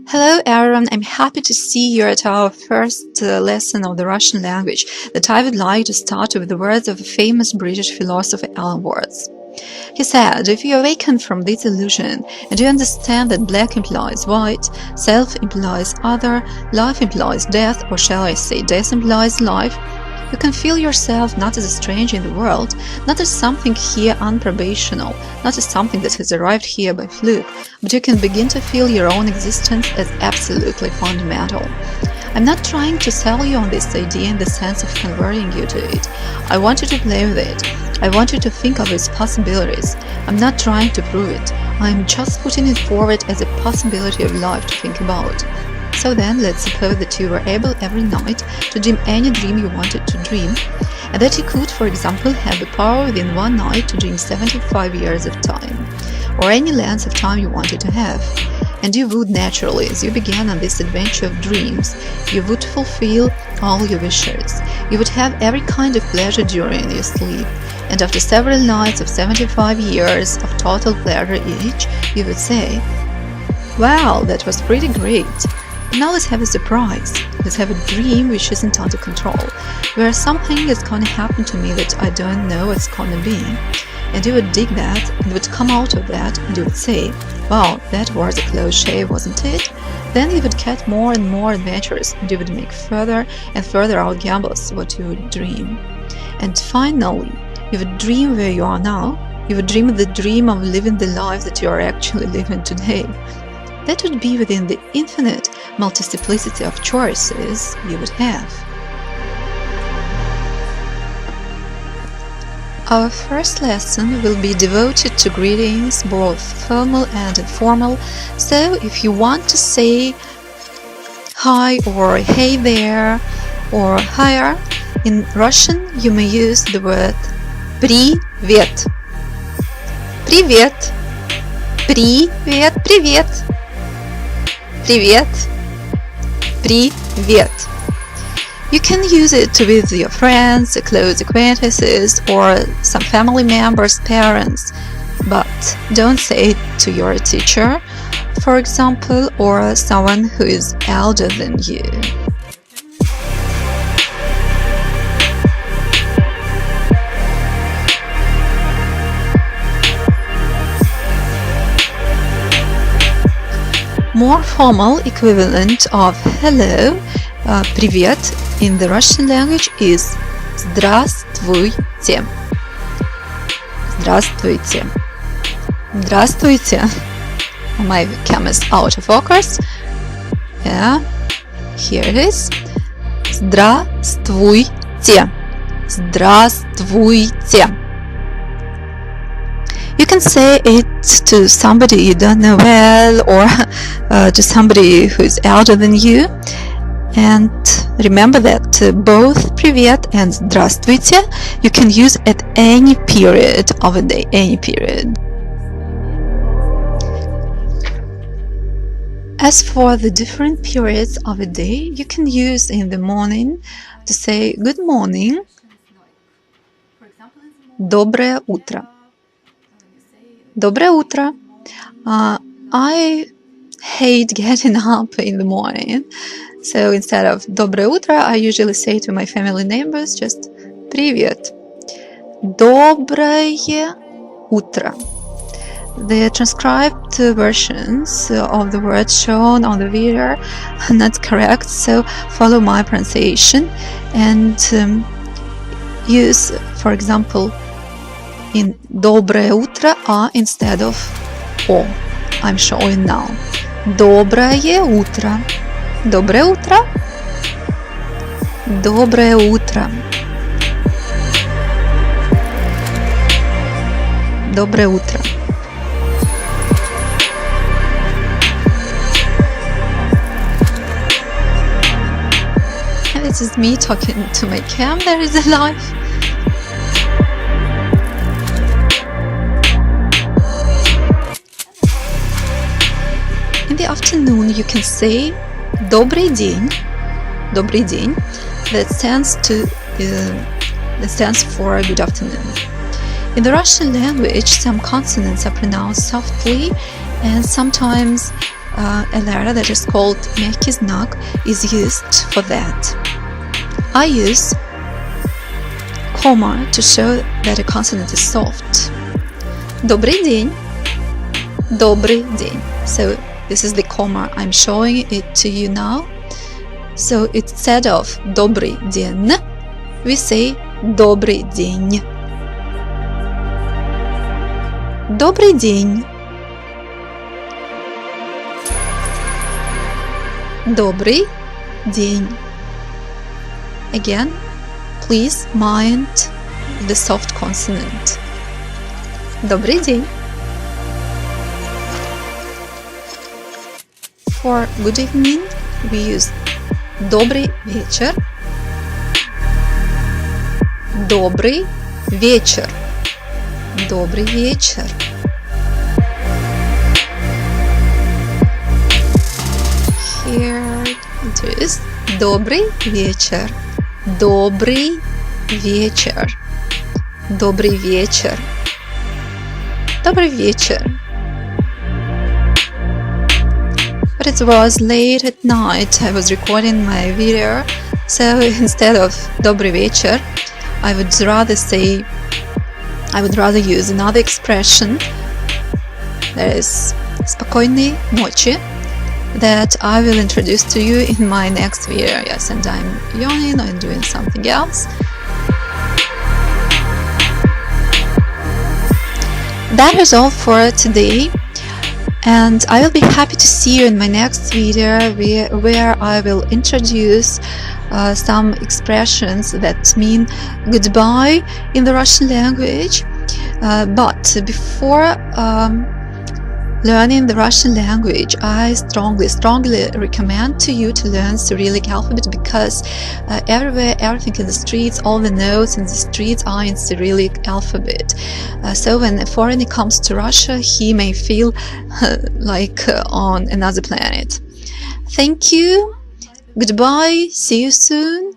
Hello everyone, I'm happy to see you at our first lesson of the Russian language that I would like to start with the words of a famous British philosopher Alan Watts. He said, if you awaken from this illusion and you understand that black implies white, self implies other, life implies death, or shall I say death implies life, you can feel yourself not as a stranger in the world, not as something here unprobational, not as something that has arrived here by fluke, but you can begin to feel your own existence as absolutely fundamental. I'm not trying to sell you on this idea in the sense of converting you to it. I want you to play with it. I want you to think of its possibilities. I'm not trying to prove it. I'm just putting it forward as a possibility of life to think about. So then, let's suppose that you were able every night to dream any dream you wanted to dream, and that you could, for example, have the power within one night to dream 75 years of time, or any length of time you wanted to have. And you would naturally, as you began on this adventure of dreams, you would fulfill all your wishes. You would have every kind of pleasure during your sleep, and after several nights of 75 years of total pleasure each, you would say, "Wow, that was pretty great. Now let's have a surprise. Let's have a dream which isn't under control, where something is gonna happen to me that I don't know what's gonna be." And you would dig that and would come out of that and you would say, "Wow, that was a close shave, wasn't it?" Then you would get more and more adventures and you would make further and further out gambles what you would dream. And finally, you would dream where you are now. You would dream the dream of living the life that you are actually living today. That would be within the infinite multiplicity of choices you would have. Our first lesson will be devoted to greetings, both formal and informal, so if you want to say hi or hey there or hiya, in Russian you may use the word привет. Привет. Привет, привет. Привет. Привет. You can use it with your friends, close acquaintances, or some family members, parents, but don't say it to your teacher, for example, or someone who is elder than you. More formal equivalent of hello, привет, in the Russian language is здравствуйте. Здравствуйте. Здравствуйте. My cam is out of focus. Yeah, here it is. Здравствуйте. Здравствуйте. You can say it to somebody you don't know well or to somebody who is elder than you. And remember that both привет and здравствуйте you can use at any period of a day, any period. As for the different periods of a day, you can use in the morning to say good morning, доброе утро. Доброе утро. I hate getting up in the morning, so instead of доброе утро, I usually say to my family members just привет. Доброе утро. The transcribed versions of the words shown on the video are not correct, so follow my pronunciation and use, for example, in доброе утро instead of O. I'm showing now. Доброе утро. Доброе утро. Доброе утро. Доброе утро. And this is me talking to my cam. There is a life. In the afternoon, you can say "Добрый день." Добрый день. That stands for good afternoon. In the Russian language, some consonants are pronounced softly, and sometimes a letter that is called мягкий знак is used for that. I use comma to show that a consonant is soft. Добрый день. Добрый день. So this is the comma. I'm showing it to you now. So instead of добрый день, we say добрый день. Добрый день. Добрый день. Again, please mind the soft consonant. Добрый день. For good evening, we use добрый вечер. Добрый вечер. Добрый вечер. Here it is. Добрый вечер. Добрый вечер. Добрый вечер. Добрый вечер. But it was late at night. I was recording my video, so instead of добрый вечер, I would rather use another expression that is спокойной ночи, that I will introduce to you in my next video. Yes, and I'm yawning and doing something else. That is all for today, and I will be happy to see you in my next video where I will introduce some expressions that mean goodbye in the Russian language. But before learning the Russian language, I strongly recommend to you to learn Cyrillic alphabet, because everywhere, everything in the streets, all the notes in the streets are in Cyrillic alphabet. So when a foreigner comes to Russia, he may feel like on another planet. Thank you. Goodbye. See you soon.